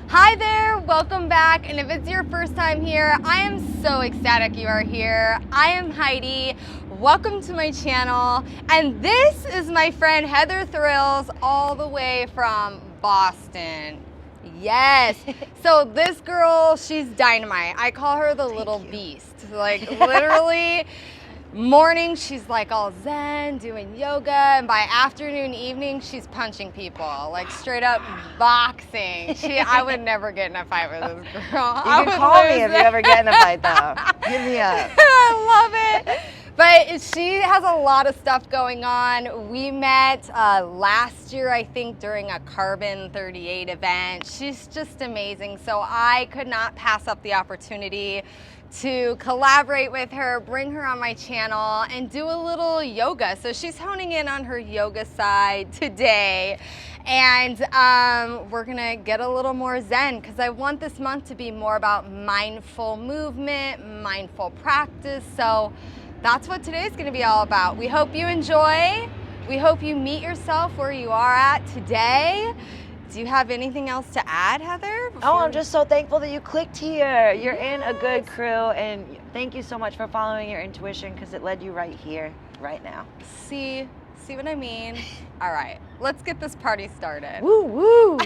Hi there, welcome back. And if it's your first time here, I am so ecstatic you are here. I am Heidi. Welcome to my channel. And this is my friend Heather Thrills, all the way from Boston. Yes. So this girl, she's dynamite. I call her the little beast. Like literally morning she's like all zen doing yoga, and by afternoon evening she's punching people, like straight up boxing. I would never get in a fight with this girl. You can call me if you ever get in a fight though. Hit me up. I love it. But she has a lot of stuff going on. We met last year, I think, during a Carbon 38 event. She's just amazing. So I could not pass up the opportunity to collaborate with her, bring her on my channel, and do a little yoga. So she's honing in on her yoga side today. And we're gonna get a little more zen, because I want this month to be more about mindful movement, mindful practice. So that's what today's gonna be all about. We hope you enjoy. We hope you meet yourself where you are at today. Do you have anything else to add, Heather? Oh, I'm just so thankful that you clicked here. You're in a good crew, and thank you so much for following your intuition, because it led you right here, right now. See what I mean? All right, let's get this party started. Woo woo!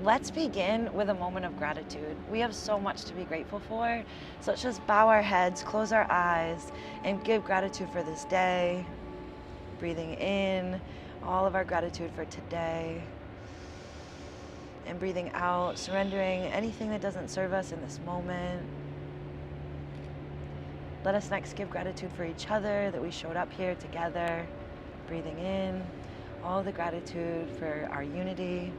Let's begin with a moment of gratitude. We have so much to be grateful for. So let's just bow our heads, close our eyes, and give gratitude for this day. Breathing in all of our gratitude for today. And breathing out, surrendering anything that doesn't serve us in this moment. Let us next give gratitude for each other, that we showed up here together. Breathing in all the gratitude for our unity.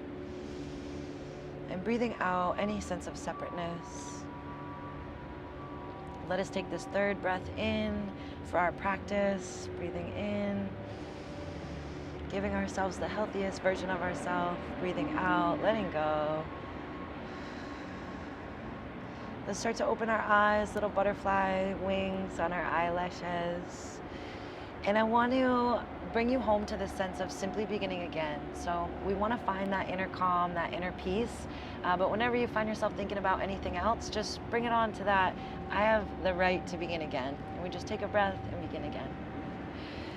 And breathing out any sense of separateness. Let us take this third breath in for our practice. Breathing in, giving ourselves the healthiest version of ourselves. Breathing out, letting go. Let's start to open our eyes, little butterfly wings on our eyelashes. And I want to bring you home to this sense of simply beginning again. So we want to find that inner calm, that inner peace. But whenever you find yourself thinking about anything else, just bring it on to that, I have the right to begin again. And we just take a breath and begin again.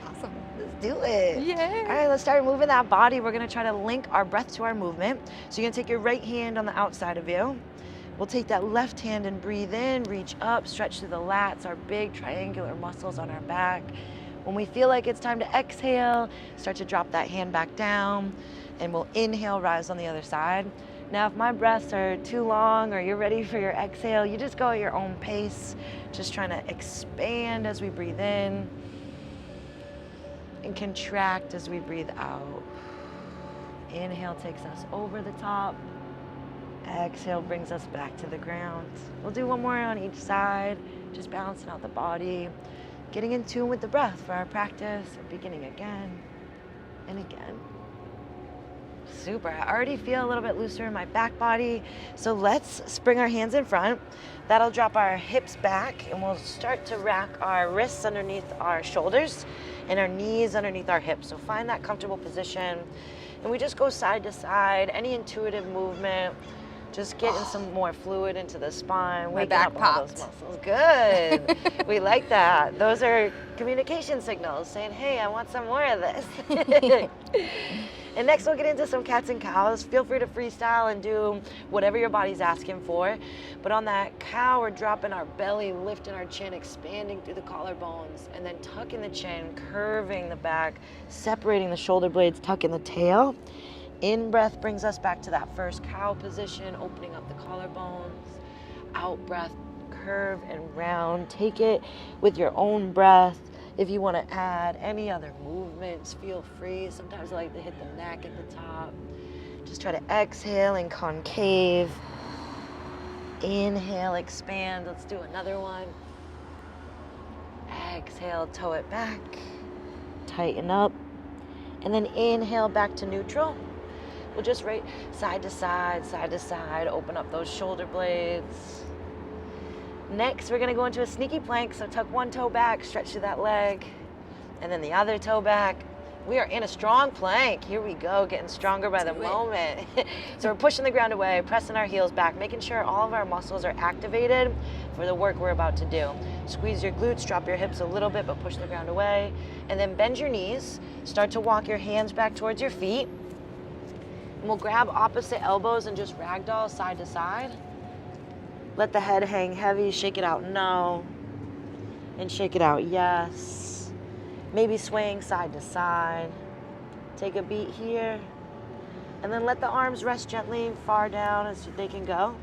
Awesome. Let's do it. Yeah. All right, let's start moving that body. We're going to try to link our breath to our movement. So you're going to take your right hand on the outside of you. We'll take that left hand and breathe in, reach up, stretch through the lats, our big triangular muscles on our back. When we feel like it's time to exhale, start to drop that hand back down, and we'll inhale, rise on the other side. Now, if my breaths are too long or you're ready for your exhale, you just go at your own pace, just trying to expand as we breathe in and contract as we breathe out. Inhale takes us over the top. Exhale brings us back to the ground. We'll do one more on each side, just balancing out the body. Getting in tune with the breath for our practice, beginning again and again. Super, I already feel a little bit looser in my back body. So let's spring our hands in front. That'll drop our hips back, and we'll start to rack our wrists underneath our shoulders and our knees underneath our hips. So find that comfortable position. And we just go side to side, any intuitive movement. Just getting some more fluid into the spine. My back up all those muscles. Good. We like that. Those are communication signals saying, hey, I want some more of this. And next we'll get into some cats and cows. Feel free to freestyle and do whatever your body's asking for. But on that cow, we're dropping our belly, lifting our chin, expanding through the collarbones, and then tucking the chin, curving the back, separating the shoulder blades, tucking the tail. In breath brings us back to that first cow position, opening up the collarbones. Out breath, curve and round. Take it with your own breath. If you want to add any other movements, feel free. Sometimes I like to hit the neck at the top. Just try to exhale and concave. Inhale, expand. Let's do another one. Exhale, toe it back. Tighten up. And then inhale back to neutral. We'll just right side to side, open up those shoulder blades. Next, we're gonna go into a sneaky plank, so tuck one toe back, stretch through that leg, and then the other toe back. We are in a strong plank. Here we go, getting stronger by the moment. So we're pushing the ground away, pressing our heels back, making sure all of our muscles are activated for the work we're about to do. Squeeze your glutes, drop your hips a little bit, but push the ground away. And then bend your knees. Start to walk your hands back towards your feet. And we'll grab opposite elbows and just ragdoll side to side. Let the head hang heavy, shake it out, no. And shake it out, yes. Maybe swaying side to side. Take a beat here. And then let the arms rest gently far down as they can go.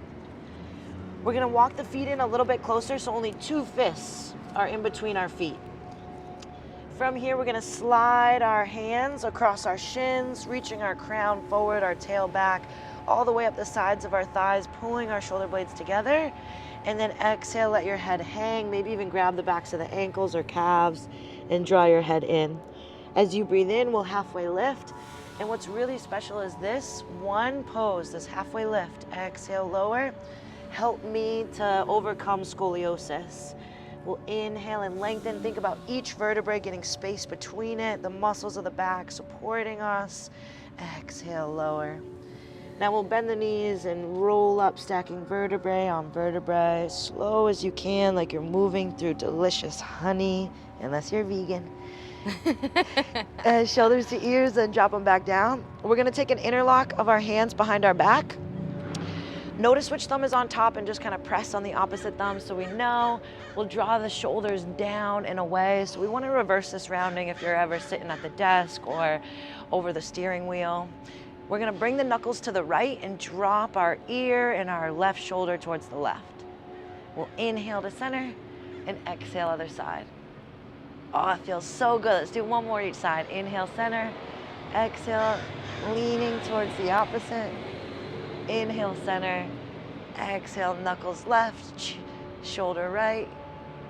We're gonna walk the feet in a little bit closer so only 2 fists are in between our feet. From here, we're gonna slide our hands across our shins, reaching our crown forward, our tail back, all the way up the sides of our thighs, pulling our shoulder blades together. And then exhale, let your head hang, maybe even grab the backs of the ankles or calves and draw your head in. As you breathe in, we'll halfway lift. And what's really special is this one pose, this halfway lift. Exhale, lower. Help me to overcome scoliosis. We'll inhale and lengthen. Think about each vertebrae getting space between it, the muscles of the back supporting us. Exhale, lower. Now we'll bend the knees and roll up, stacking vertebrae on vertebrae, slow as you can, like you're moving through delicious honey, unless you're vegan. Shoulders to ears, and drop them back down. We're gonna take an interlock of our hands behind our back. Notice which thumb is on top and just kind of press on the opposite thumb so we know. We'll draw the shoulders down and away. So we want to reverse this rounding if you're ever sitting at the desk or over the steering wheel. We're gonna bring the knuckles to the right and drop our ear and our left shoulder towards the left. We'll inhale to center and exhale other side. Oh, it feels so good. Let's do one more each side. Inhale, center, exhale, leaning towards the opposite. Inhale, center, exhale, knuckles left, shoulder right.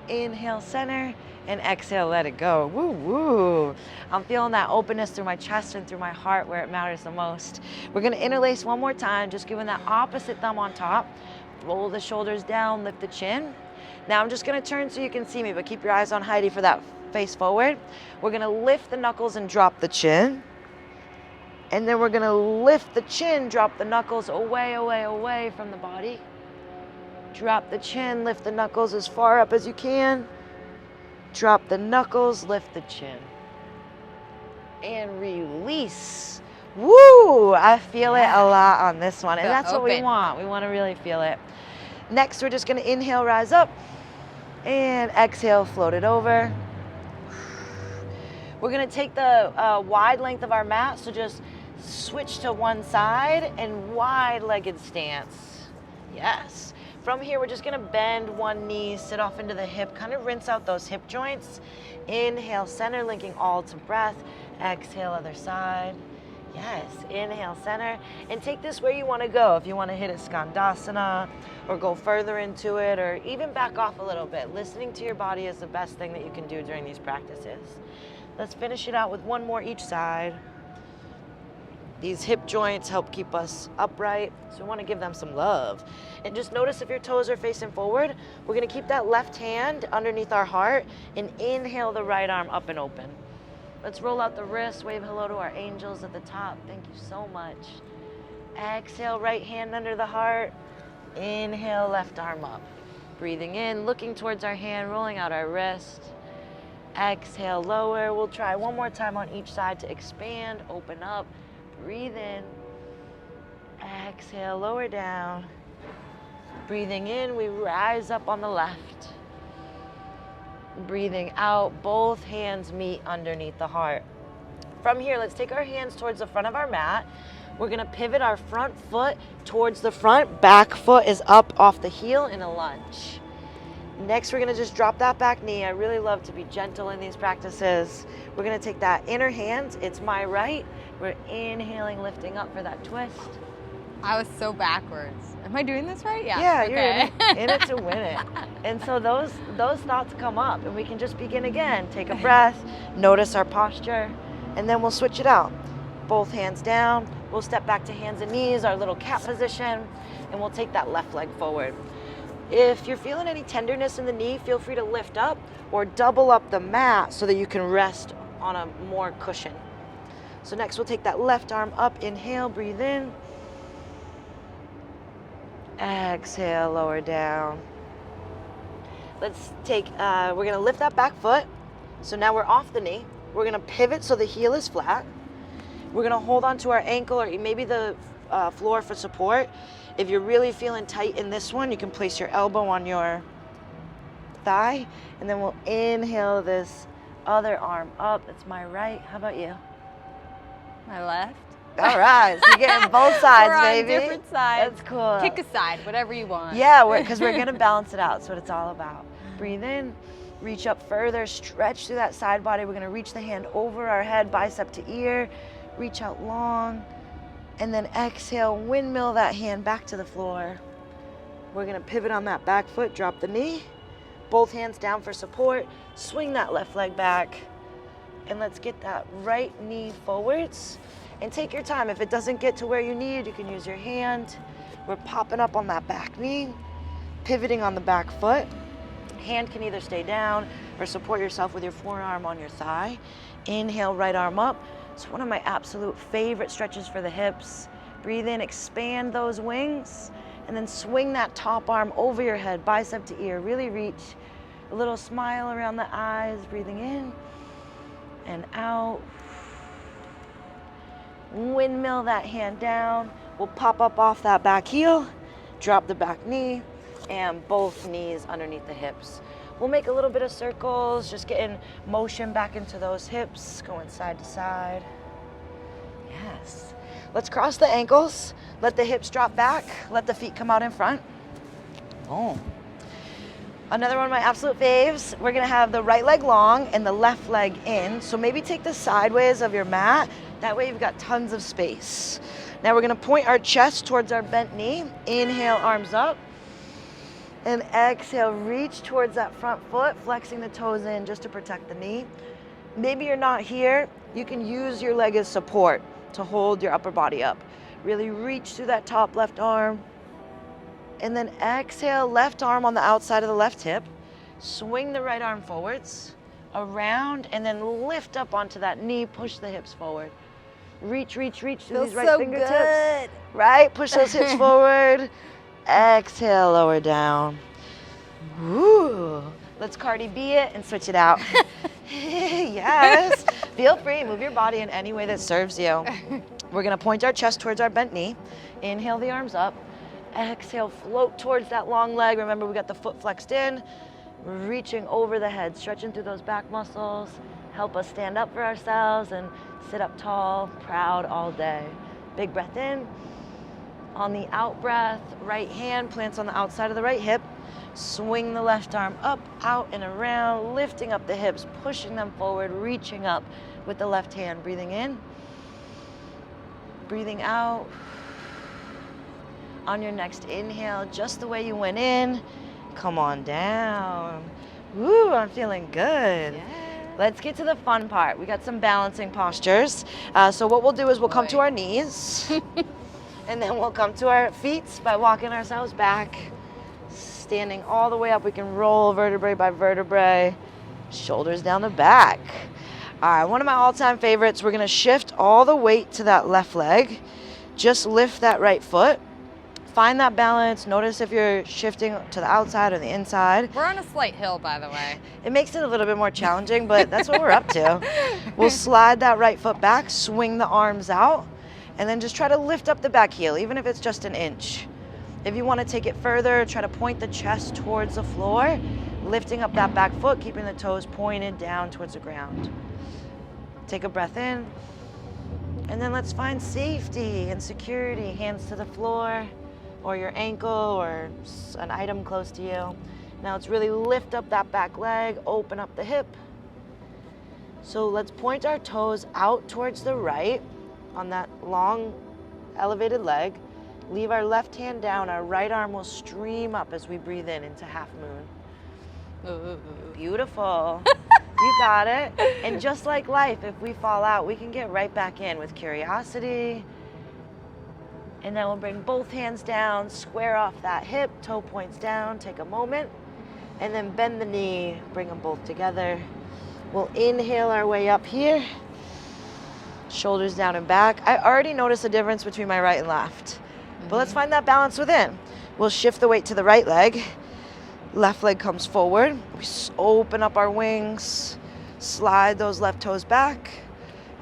Inhale, center, and exhale, let it go. Woo, woo. I'm feeling that openness through my chest and through my heart where it matters the most. We're gonna interlace one more time, just giving that opposite thumb on top. Roll the shoulders down, lift the chin. Now I'm just gonna turn so you can see me, but keep your eyes on Heidi for that face forward. We're gonna lift the knuckles and drop the chin. And then we're gonna lift the chin, drop the knuckles away, away, away from the body. Drop the chin, lift the knuckles as far up as you can. Drop the knuckles, lift the chin. And release. Woo! I feel it a lot on this one. And that's what we want. We want to really feel it. Next, we're just going to inhale, rise up. And exhale, float it over. We're going to take the wide length of our mat. So just switch to one side and wide-legged stance. Yes. From here, we're just gonna bend one knee, sit off into the hip, kind of rinse out those hip joints. Inhale, center, linking all to breath. Exhale, other side. Yes, inhale, center. And take this where you wanna go. If you wanna hit a Skandasana or go further into it or even back off a little bit. Listening to your body is the best thing that you can do during these practices. Let's finish it out with one more each side. These hip joints help keep us upright, so we want to give them some love. And just notice if your toes are facing forward, we're going to keep that left hand underneath our heart and inhale the right arm up and open. Let's roll out the wrist, wave hello to our angels at the top. Thank you so much. Exhale, right hand under the heart. Inhale, left arm up. Breathing in, looking towards our hand, rolling out our wrist. Exhale, lower. We'll try one more time on each side to expand, open up. Breathe in, exhale, lower down. Breathing in, we rise up on the left. Breathing out, both hands meet underneath the heart. From here, let's take our hands towards the front of our mat. We're gonna pivot our front foot towards the front, back foot is up off the heel in a lunge. Next, we're gonna just drop that back knee. I really love to be gentle in these practices. We're gonna take that inner hand, it's my right. We're inhaling, lifting up for that twist. I was so backwards. Am I doing this right? Yeah, you're in it to win it. And so those thoughts come up and we can just begin again. Take a breath, notice our posture, and then we'll switch it out. both hands down. We'll step back to hands and knees, our little cat position, and we'll take that left leg forward. If you're feeling any tenderness in the knee, feel free to lift up or double up the mat so that you can rest on a more cushion. So next we'll take that left arm up, inhale, breathe in. Exhale, lower down. Let's take, we're gonna lift that back foot. So now we're off the knee. We're gonna pivot so the heel is flat. We're gonna hold onto our ankle or maybe the floor for support. If you're really feeling tight in this one, you can place your elbow on your thigh, and then we'll inhale this other arm up. That's my right. How about you? My left. All right, so you're getting both sides, We're baby. on different sides. That's cool. Pick a side, whatever you want. Yeah, because we're gonna balance it out. That's what it's all about. Breathe in, reach up further, stretch through that side body. We're gonna reach the hand over our head, bicep to ear, reach out long, and then exhale, windmill that hand back to the floor. We're gonna pivot on that back foot, drop the knee, both hands down for support, swing that left leg back, and let's get that right knee forwards. And take your time. If it doesn't get to where you need, you can use your hand. We're popping up on that back knee, pivoting on the back foot. Hand can either stay down or support yourself with your forearm on your thigh. Inhale, right arm up. It's one of my absolute favorite stretches for the hips. Breathe in, expand those wings, and then swing that top arm over your head, bicep to ear. Really reach. A little smile around the eyes, breathing in and out. Windmill that hand down. We'll pop up off that back heel, drop the back knee, and both knees underneath the hips. We'll make a little bit of circles, just getting motion back into those hips, going side to side. Yes. Let's cross the ankles, let the hips drop back, let the feet come out in front. Boom. Another one of my absolute faves, we're gonna have the right leg long and the left leg in. So maybe take the sideways of your mat. That way you've got tons of space. Now we're gonna point our chest towards our bent knee. Inhale, arms up. And exhale, reach towards that front foot, flexing the toes in just to protect the knee. Maybe you're not here, you can use your leg as support to hold your upper body up. Really reach through that top left arm. And then exhale, left arm on the outside of the left hip. Swing the right arm forwards, around, and then lift up onto that knee, push the hips forward. Reach through these right fingertips. Good. Right, push those hips forward. Exhale, lower down. Woo. Let's Cardi B it and switch it out. Yes. Feel free, move your body in any way that serves you. We're gonna point our chest towards our bent knee. Inhale the arms up. Exhale, float towards that long leg. Remember, we got the foot flexed in. Reaching over the head, stretching through those back muscles. Help us stand up for ourselves and sit up tall, proud all day. Big breath in. On the out breath, right hand plants on the outside of the right hip. Swing the left arm up, out, and around, lifting up the hips, pushing them forward, reaching up with the left hand. Breathing in. Breathing out. On your next inhale, just the way you went in, come on down. Woo, I'm feeling good. Yeah. Let's get to the fun part. We got some balancing postures. So what we'll do is we'll come to our knees, and then we'll come to our feet by walking ourselves back, standing all the way up. We can roll vertebrae by vertebrae, shoulders down the back. All right, one of my all-time favorites, we're gonna shift all the weight to that left leg. Just lift that right foot. Find that balance. Notice if you're shifting to the outside or the inside. We're on a slight hill, by the way. It makes it a little bit more challenging, but that's what we're up to. We'll slide that right foot back, swing the arms out, and then just try to lift up the back heel, even if it's just an inch. If you want to take it further, try to point the chest towards the floor, lifting up that back foot, keeping the toes pointed down towards the ground. Take a breath in, and then let's find safety and security, hands to the floor, or your ankle, or an item close to you. Now let's really lift up that back leg, open up the hip. So let's point our toes out towards the right on that long elevated leg. Leave our left hand down, our right arm will stream up as we breathe in into half moon. Ooh. Beautiful. You got it. And just like life, if we fall out, we can get right back in with curiosity. And then we'll bring both hands down, square off that hip, toe points down, take a moment, and then bend the knee, bring them both together. We'll inhale our way up here, shoulders down and back. I already noticed a difference between my right and left, but let's find that balance within. We'll shift the weight to the right leg. Left leg comes forward. We open up our wings, slide those left toes back.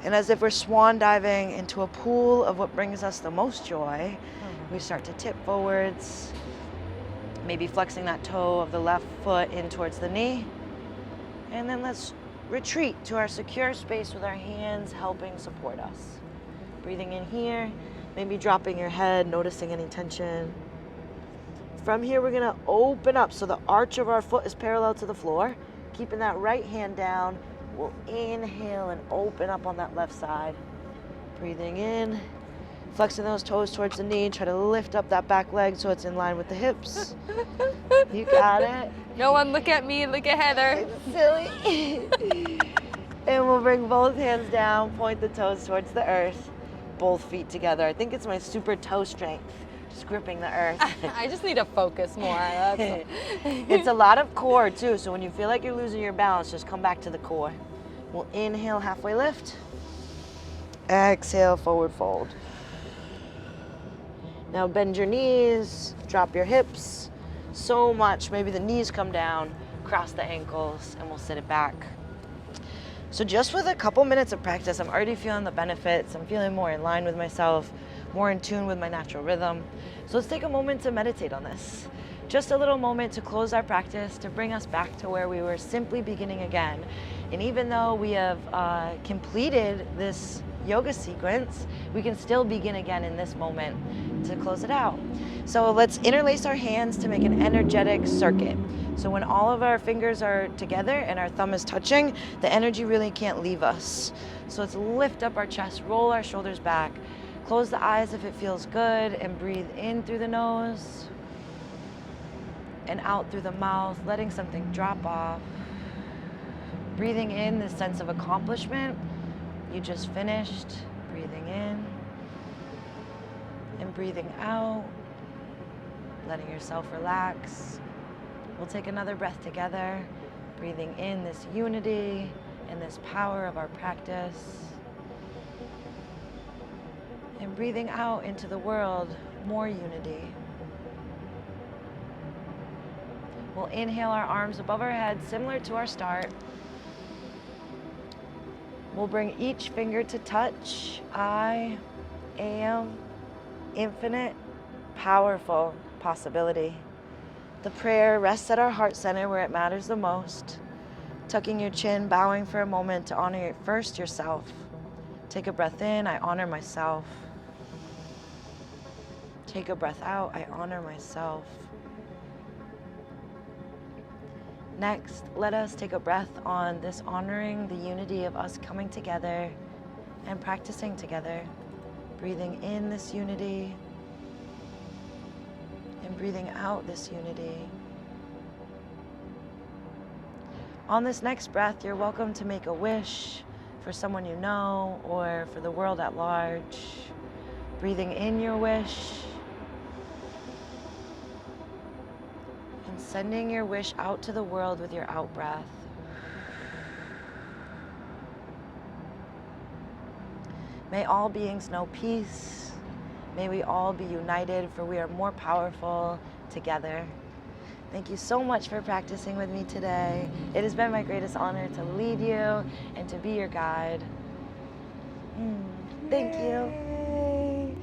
And as if we're swan diving into a pool of what brings us the most joy, we start to tip forwards, maybe flexing that toe of the left foot in towards the knee. And then let's retreat to our secure space with our hands helping support us. Breathing in here, maybe dropping your head, noticing any tension. From here, we're gonna open up so the arch of our foot is parallel to the floor, keeping that right hand down. We'll inhale and open up on that left side. Breathing in, flexing those toes towards the knee. Try to lift up that back leg so it's in line with the hips. You got it. No one look at me, look at Heather. It's silly. And we'll bring both hands down, point the toes towards the earth, both feet together. I think it's my super toe strength, just gripping the earth. I just need to focus more. It's a lot of core too, so when you feel like you're losing your balance, just come back to the core. We'll inhale, halfway lift. Exhale, forward fold. Now bend your knees, drop your hips so much. Maybe the knees come down, cross the ankles, and we'll sit it back. So just with a couple minutes of practice, I'm already feeling the benefits. I'm feeling more in line with myself, more in tune with my natural rhythm. So let's take a moment to meditate on this. Just a little moment to close our practice, to bring us back to where we were simply beginning again. And even though we have completed this yoga sequence, we can still begin again in this moment to close it out. So let's interlace our hands to make an energetic circuit. So when all of our fingers are together and our thumb is touching, the energy really can't leave us. So let's lift up our chest, roll our shoulders back, close the eyes if it feels good, and breathe in through the nose and out through the mouth, letting something drop off. Breathing in this sense of accomplishment. You just finished. Breathing in and breathing out, letting yourself relax. We'll take another breath together, breathing in this unity and this power of our practice. And breathing out into the world, more unity. We'll inhale our arms above our head, similar to our start. We'll bring each finger to touch. I am infinite, powerful possibility. The prayer rests at our heart center where it matters the most. Tucking your chin, bowing for a moment to honor first yourself. Take a breath in, I honor myself. Take a breath out, I honor myself. Next, let us take a breath on this honoring the unity of us coming together and practicing together. Breathing in this unity and breathing out this unity. On this next breath, you're welcome to make a wish for someone you know or for the world at large. Breathing in your wish and sending your wish out to the world with your out breath. May all beings know peace. May we all be united, for we are more powerful together. Thank you so much for practicing with me today. It has been my greatest honor to lead you and to be your guide. Thank you. Yay.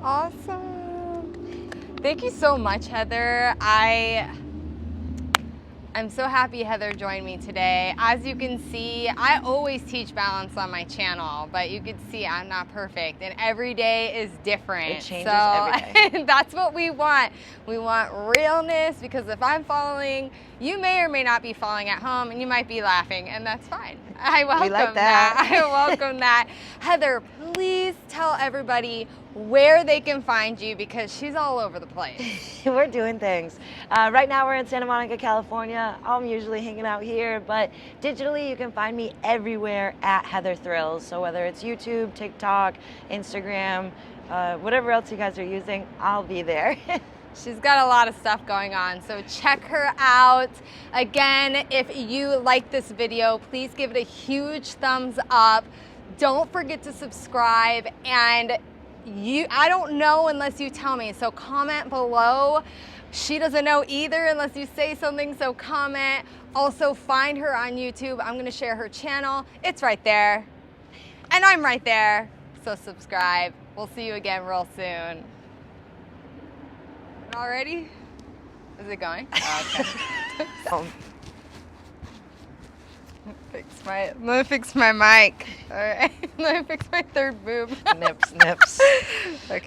Awesome. Thank you so much, Heather. I'm so happy Heather joined me today. As you can see, I always teach balance on my channel, but you can see I'm not perfect, and every day is different. It changes every day. That's what we want. We want realness, because if I'm following You may or may not be falling at home, and you might be laughing, and that's fine. I welcome like that. I welcome that. Heather, please tell everybody where they can find you, because she's all over the place. We're doing things. Right now we're in Santa Monica, California. I'm usually hanging out here, but digitally you can find me everywhere at Heather Thrills. So whether it's YouTube, TikTok, Instagram, whatever else you guys are using, I'll be there. She's got a lot of stuff going on, so check her out. Again, if you like this video, please give it a huge thumbs up. Don't forget to subscribe, and I don't know unless you tell me, so comment below. She doesn't know either unless you say something, so comment. Also, find her on YouTube. I'm gonna share her channel. It's right there, and I'm right there, so subscribe. We'll see you again real soon. Already? Is it going? Oh, okay. Let me fix my mic. All right. Let me fix my third boob. Nips, nips. Okay.